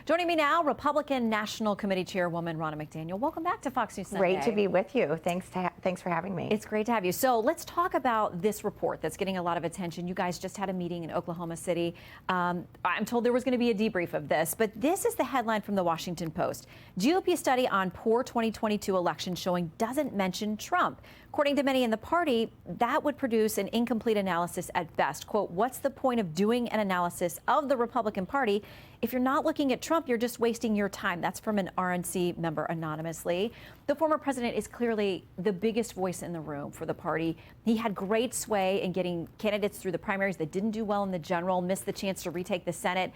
Joining me now, Republican National Committee Chairwoman Ronna McDaniel. Welcome back to Fox News Sunday. Great to be with you. Thanks for having me. It's great to have you. So let's talk about this report that's getting a lot of attention. You guys just had a meeting in Oklahoma City. I'm told there was going to be a debrief of this, but this is the headline from the Washington Post. GOP study on poor 2022 election showing doesn't mention Trump. According to many in the party, that would produce an incomplete analysis at best. Quote, what's the point of doing an analysis of the Republican Party if you're not looking at Trump? You're just wasting your time. That's from an RNC member anonymously. The former president is clearly the biggest voice in the room for the party. He had great sway in getting candidates through the primaries that didn't do well in the general, missed the chance to retake the Senate.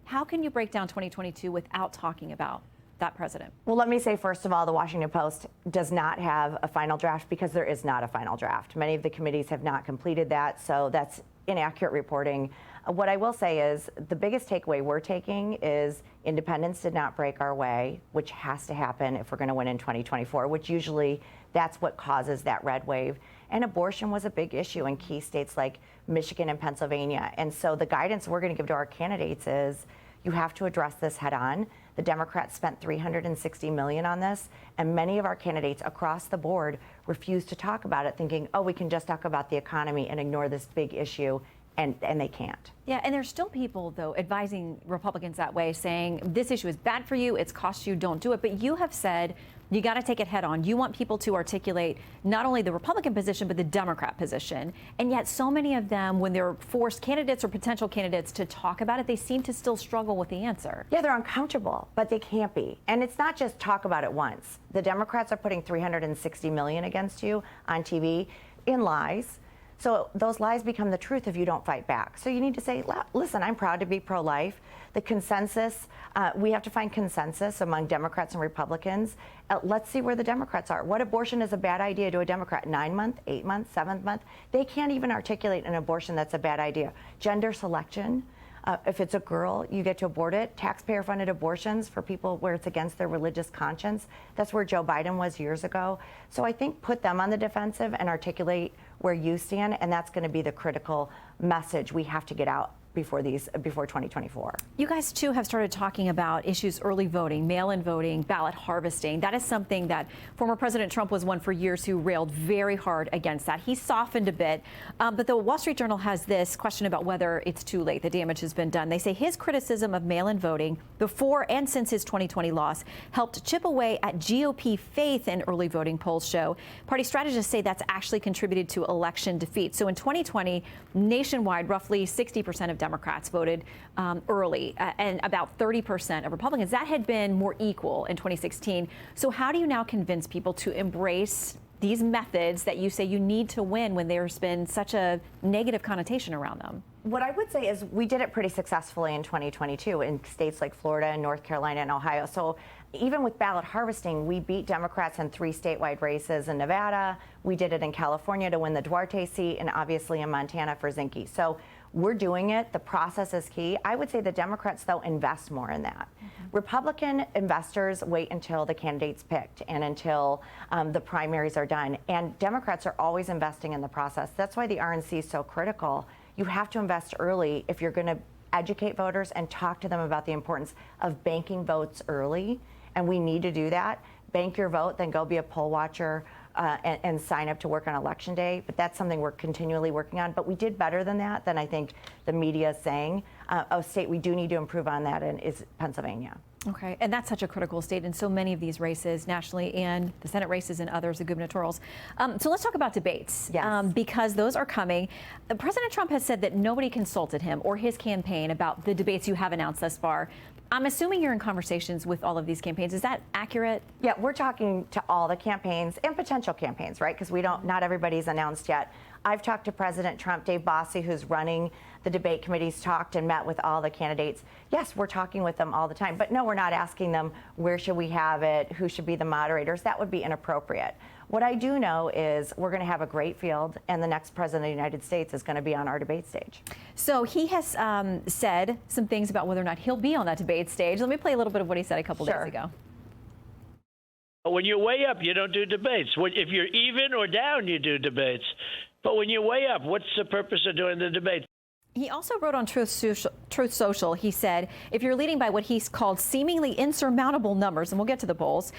How can you break down 2022 without talking about that president? Well, let me say, first of all, the Washington Post does not have a final draft because there is not a final draft. Many of the committees have not completed that, so that's inaccurate reporting. What I will say is the biggest takeaway we're taking is independents did not break our way, which has to happen if we're going to win in 2024, which usually that's what causes that red wave. And abortion was a big issue in key states like Michigan and Pennsylvania. And so the guidance we're going to give to our candidates is you have to address this head on. The Democrats spent $360 million on this, and many of our candidates across the board refuse to talk about it, thinking, oh, we can just talk about the economy and ignore this big issue, and they can't. Yeah, and there's still people, though, advising Republicans that way, saying this issue is bad for you, it's cost you, don't do it. But you have said you got to take it head on. You want people to articulate not only the Republican position, but the Democrat position. And yet so many of them, when they're forced candidates or potential candidates to talk about it, they seem to still struggle with the answer. Yeah, they're uncomfortable, but they can't be. And it's not just talk about it once. The Democrats are putting $360 million against you on TV in lies. So those lies become the truth if you don't fight back. So you need to say, listen, I'm proud to be pro-life. The consensus, we have to find consensus among Democrats and Republicans. Let's see where the Democrats are. What abortion is a bad idea to a Democrat? 9 month, 8 month, 7th month? They can't even articulate an abortion that's a bad idea. Gender selection. If it's a girl, you get to abort it. Taxpayer-funded abortions for people where it's against their religious conscience. That's where Joe Biden was years ago. So I think put them on the defensive and articulate where you stand, and that's going to be the critical message we have to get out before 2024. You guys, too, have started talking about issues early voting, mail-in voting, ballot harvesting. That is something that former President Trump was one for years who railed very hard against that. He softened a bit, but the Wall Street Journal has this question about whether it's too late. The damage has been done. They say his criticism of mail-in voting before and since his 2020 loss helped chip away at GOP faith in early voting, polls show. Party strategists say that's actually contributed to election defeat. So in 2020, nationwide, roughly 60% of Democrats voted early, and about 30% of Republicans. That had been more equal in 2016. So how do you now convince people to embrace these methods that you say you need to win when there's been such a negative connotation around them? What I would say is we did it pretty successfully in 2022 in states like Florida and North Carolina and Ohio. So even with ballot harvesting, we beat Democrats in 3 statewide races in Nevada. We did it in California to win the Duarte seat, and obviously in Montana for Zinke. So we're doing it. The process is key. I would say the Democrats, though, invest more in that. Republican investors wait until the candidate's picked and until the primaries are done. And Democrats are always investing in the process. That's why the RNC is so critical. You have to invest early if you're going to educate voters and talk to them about the importance of banking votes early. And we need to do that. Bank your vote, then go be a poll watcher and sign up to work on Election Day. But that's something we're continually working on. But we did better than that, than I think the media is saying. A state we do need to improve on that in is Pennsylvania. Okay, and that's such a critical state in so many of these races nationally and the Senate races and others, the gubernatorials. So let's talk about debates, yes. Because those are coming. President Trump has said that nobody consulted him or his campaign about the debates you have announced thus far. I'm assuming you're in conversations with all of these campaigns. Is that accurate? Yeah, we're talking to all the campaigns and potential campaigns, right? Because not everybody's announced yet. I've talked to President Trump. Dave Bossie, who's running the debate committees, talked and met with all the candidates. Yes, we're talking with them all the time. But no, we're not asking them where should we have it, who should be the moderators. That would be inappropriate. What I do know is we're going to have a great field, and the next president of the United States is going to be on our debate stage. So he has said some things about whether or not he'll be on that debate stage. Let me play a little bit of what he said a couple days ago. When you're way up, you don't do debates. If you're even or down, you do debates. But when you're way up, what's the purpose of doing the debate? He also wrote on Truth Social, he said, if you're leading by what he's called seemingly insurmountable numbers, and we'll get to the polls,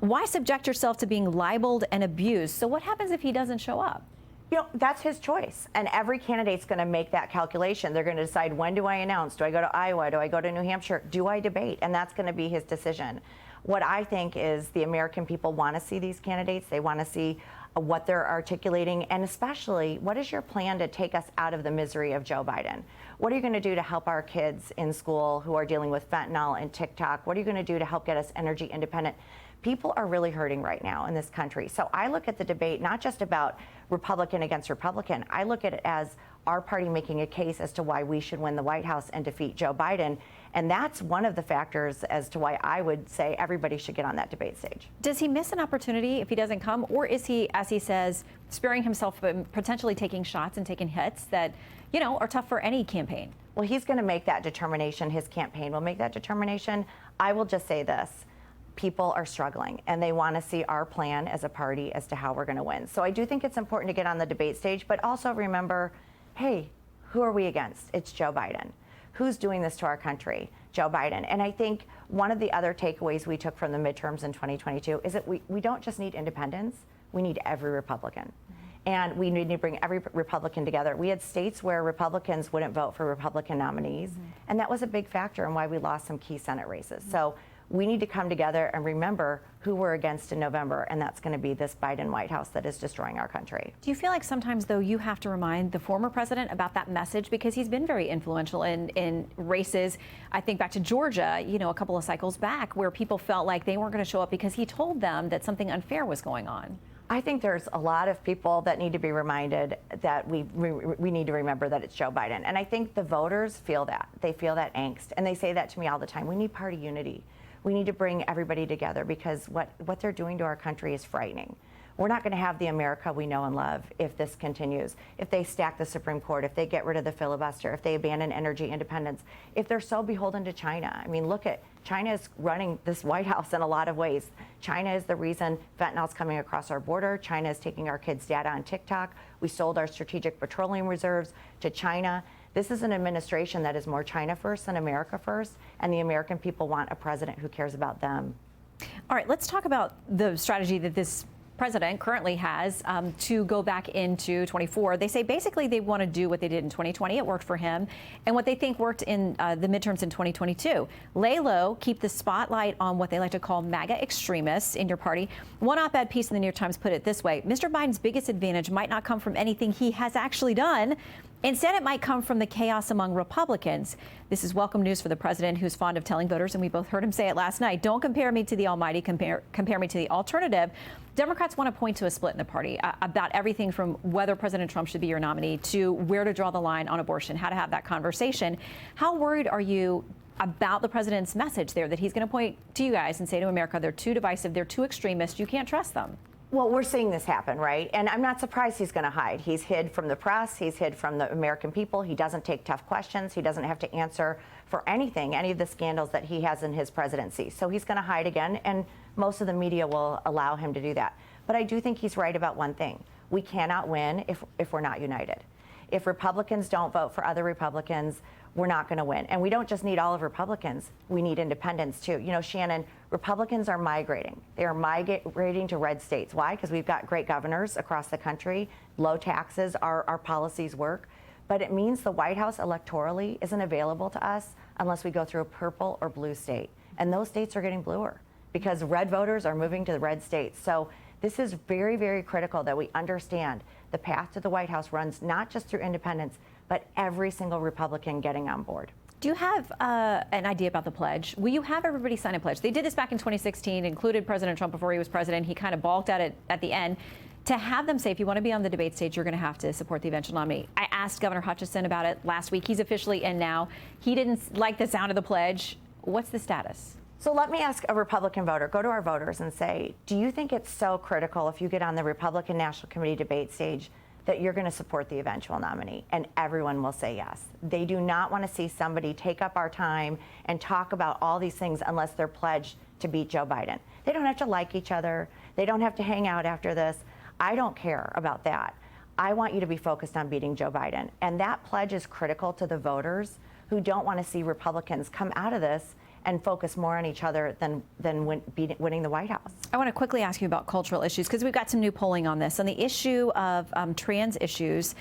why subject yourself to being libeled and abused? So what happens if he doesn't show up? You know, that's his choice. And every candidate's going to make that calculation. They're going to decide, when do I announce? Do I go to Iowa? Do I go to New Hampshire? Do I debate? And that's going to be his decision. What I think is the American people want to see these candidates. They want to see what they're articulating, and especially, what is your plan to take us out of the misery of Joe Biden? What are you going to do to help our kids in school who are dealing with fentanyl and TikTok? What are you going to do to help get us energy independent? People are really hurting right now in this country. So I look at the debate not just about Republican against Republican. I look at it as our party making a case as to why we should win the White House and defeat Joe Biden. And that's one of the factors as to why I would say everybody should get on that debate stage. Does he miss an opportunity if he doesn't come? Or is he, as he says, sparing himself from potentially taking shots and taking hits that, you know, are tough for any campaign? Well, he's going to make that determination. His campaign will make that determination. I will just say this. People are struggling, and they want to see our plan as a party as to how we're going to win. So I do think it's important to get on the debate stage, but also remember, hey, who are we against? It's Joe Biden. Who's doing this to our country? Joe Biden. And I think one of the other takeaways we took from the midterms in 2022 is that we don't just need independents, we need every Republican. And we need to bring every Republican together. We had states where Republicans wouldn't vote for Republican nominees, and that was a big factor in why we lost some key Senate races. So we need to come together and remember who we're against in November, and that's going to be this Biden White House that is destroying our country. Do you feel like sometimes, though, you have to remind the former president about that message, because he's been very influential in races? I think back to Georgia, you know, a couple of cycles back, where people felt like they weren't going to show up because he told them that something unfair was going on. I think there's a lot of people that need to be reminded that we need to remember that it's Joe Biden. And I think the voters feel that. They feel that angst. And they say that to me all the time. We need party unity. We need to bring everybody together, because what they're doing to our country is frightening. We're not going to have the America we know and love if this continues. If they stack the Supreme Court, if they get rid of the filibuster, if they abandon energy independence, if they're so beholden to China. I mean, look at China is running this White House in a lot of ways. China is the reason fentanyl's coming across our border. China is taking our kids' data on TikTok. We sold our strategic petroleum reserves to China. This is an administration that is more China first than America first, and the American people want a president who cares about them. All right, let's talk about the strategy that this president currently has to go back into 24. They say basically they want to do what they did in 2020. It worked for him, and what they think worked in the midterms in 2022. Lay low, keep the spotlight on what they like to call MAGA extremists in your party. One op-ed piece in the New York Times put it this way: Mr. Biden's biggest advantage might not come from anything he has actually done. Instead, it might come from the chaos among Republicans. This is welcome news for the president, who's fond of telling voters, and we both heard him say it last night, don't compare me to the almighty, compare me to the alternative. Democrats want to point to a split in the party about everything from whether President Trump should be your nominee to where to draw the line on abortion, how to have that conversation. How worried are you about the president's message there, that he's going to point to you guys and say to America, they're too divisive, they're too extremist, you can't trust them? Well, we're seeing this happen, right? And I'm not surprised he's going to hide. He's hid from the press. He's hid from the American people. He doesn't take tough questions. He doesn't have to answer for anything, any of the scandals that he has in his presidency. So he's going to hide again, and most of the media will allow him to do that. But I do think he's right about one thing. We cannot win if we're not united. If Republicans don't vote for other Republicans, we're not going to win. And we don't just need all of Republicans. We need independents, too. You know, Shannon, Republicans are migrating. They are migrating to red states. Why? Because we've got great governors across the country, low taxes, our policies work. But it means the White House electorally isn't available to us unless we go through a purple or blue state. And those states are getting bluer because red voters are moving to the red states. So this is very, very critical that we understand the path to the White House runs not just through independents, but every single Republican getting on board. Do you have an idea about the pledge? Will you have everybody sign a pledge? They did this back in 2016, included President Trump before he was president. He kind of balked at it at the end. To have them say, if you want to be on the debate stage, you're going to have to support the eventual nominee. I asked Governor Hutchinson about it last week. He's officially in now. He didn't like the sound of the pledge. What's the status? So let me ask a Republican voter, go to our voters and say, do you think it's so critical if you get on the Republican National Committee debate stage that you're going to support the eventual nominee? And everyone will say yes. They do not want to see somebody take up our time and talk about all these things unless they're pledged to beat Joe Biden. They don't have to like each other. They don't have to hang out after this. I don't care about that. I want you to be focused on beating Joe Biden. And that pledge is critical to the voters who don't want to see Republicans come out of this and focus more on each other than winning the White House. I want to quickly ask you about cultural issues, because we've got some new polling on this. On the issue of trans issues,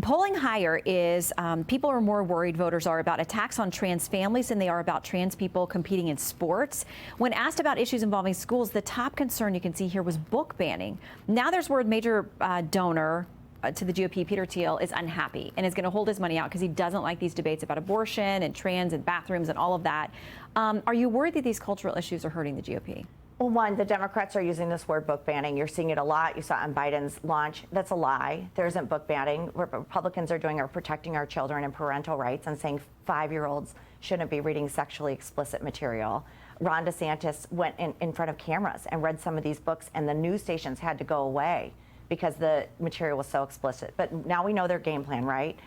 polling higher is people are more worried, voters are, about attacks on trans families than they are about trans people competing in sports. When asked about issues involving schools, the top concern you can see here was book banning. Now there's word major donor to the GOP, Peter Thiel, is unhappy and is going to hold his money out because he doesn't like these debates about abortion and trans and bathrooms and all of that. Are you worried that these cultural issues are hurting the GOP? Well, one, the Democrats are using this word book banning. You're seeing it a lot. You saw it on Biden's launch. That's a lie. There isn't book banning. What Republicans are doing are protecting our children and parental rights and saying 5-year-olds shouldn't be reading sexually explicit material. Ron DeSantis went in front of cameras and read some of these books, and the news stations had to go away because the material was so explicit. But now we know their game plan, right?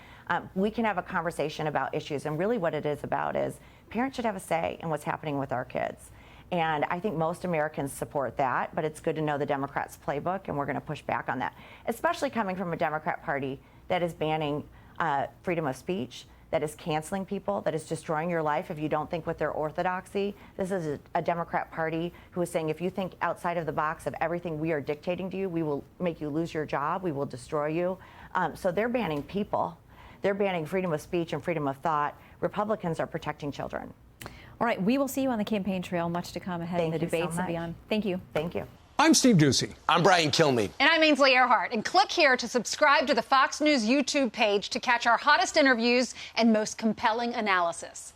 We can have a conversation about issues, and really what it is about is parents should have a say in what's happening with our kids. And I think most Americans support that, but it's good to know the Democrats' playbook, and we're going to push back on that, especially coming from a Democrat Party that is banning freedom of speech, that is canceling people, that is destroying your life if you don't think with their orthodoxy. This is a Democrat Party who is saying if you think outside of the box of everything we are dictating to you, we will make you lose your job, we will destroy you. So they're banning people. They're banning freedom of speech and freedom of thought. Republicans are protecting children. All right, we will see you on the campaign trail. Much to come ahead in the debates and beyond. Thank you. Thank you. I'm Steve Ducey. I'm Brian Kilmeade. And I'm Ainsley Earhart. And click here to subscribe to the Fox News YouTube page to catch our hottest interviews and most compelling analysis.